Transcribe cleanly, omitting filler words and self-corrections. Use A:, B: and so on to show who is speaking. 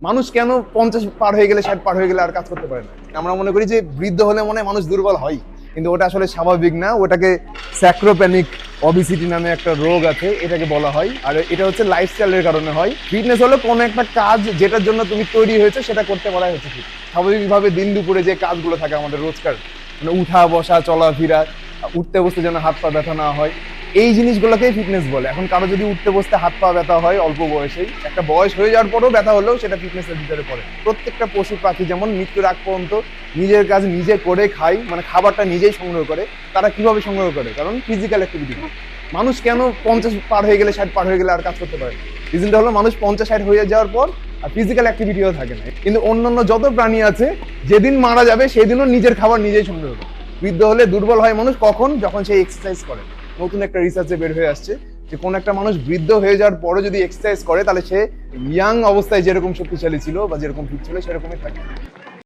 A: মানুষ কেন 50 পার হয়ে গেলে 60 পার হয়ে গেলে আর কাজ করতে পারে না? আমরা মনে করি যে বৃদ্ধ হলে মনে হয় মানুষ দুর্বল হয়, কিন্তু ওটা আসলে স্বাভাবিক না। ওটাকে স্যাক্রোপ্যানিক অবিসিটি নামে একটা রোগ আছে, এটাকে বলা হয়। আর এটা হচ্ছে লাইফস্টাইলের কারণে হয়। ফিটনেস হলো কোনো একটা কাজ যেটার জন্য তুমি তৈরি হয়েছে সেটা করতে পারাই হচ্ছে ঠিক। স্বাভাবিকভাবে দিন দুপুরে যে কাজগুলো থাকে আমাদের রোজকার, মানে উঠা বসা চলাফেরা, উঠতে বসতে যেন হাত পা ব্যথা না হয়, এই জিনিসগুলোকেই ফিটনেস বলে। এখন কারো যদি উঠতে বসতে হাত পা ব্যথা হয় অল্প বয়সেই, একটা বয়স হয়ে যাওয়ার পরেও ব্যথা হলেও সেটা ফিটনেসের ভিতরে পড়ে। প্রত্যেকটা পশু পাখি যেমন মৃত্যুর আগ পর্যন্ত নিজের কাজ নিজে করে খায়, মানে খাবারটা নিজেই সংগ্রহ করে। তারা কিভাবে সংগ্রহ করে? কারণ ফিজিক্যাল অ্যাক্টিভিটি। মানুষ কেন 50 পার হয়ে গেলে 60 পার হয়ে গেলে আর কাজ করতে পারে না? রিজনটা হলো মানুষ 50-60 হয়ে যাওয়ার পর আর ফিজিক্যাল অ্যাক্টিভিটিও থাকে না। কিন্তু অন্যান্য যত প্রাণী আছে যেদিন মারা যাবে সেদিনও নিজের খাবার নিজেই সংগ্রহ করে। বৃদ্ধ হলে দুর্বল হয় মানুষ কখন? যখন সে এক্সারসাইজ করে। নতুন একটা রিসার্চে বের হয়ে আসছে যে কোন একটা মানুষ বৃদ্ধ হয়ে যাওয়ার পরে যদি এক্সারসাইজ করে তাহলে সে ইয়াং অবস্থায় যেরকম শক্তিশালী ছিল বা যেরকম ফিট ছিল সেরকমই থাকে।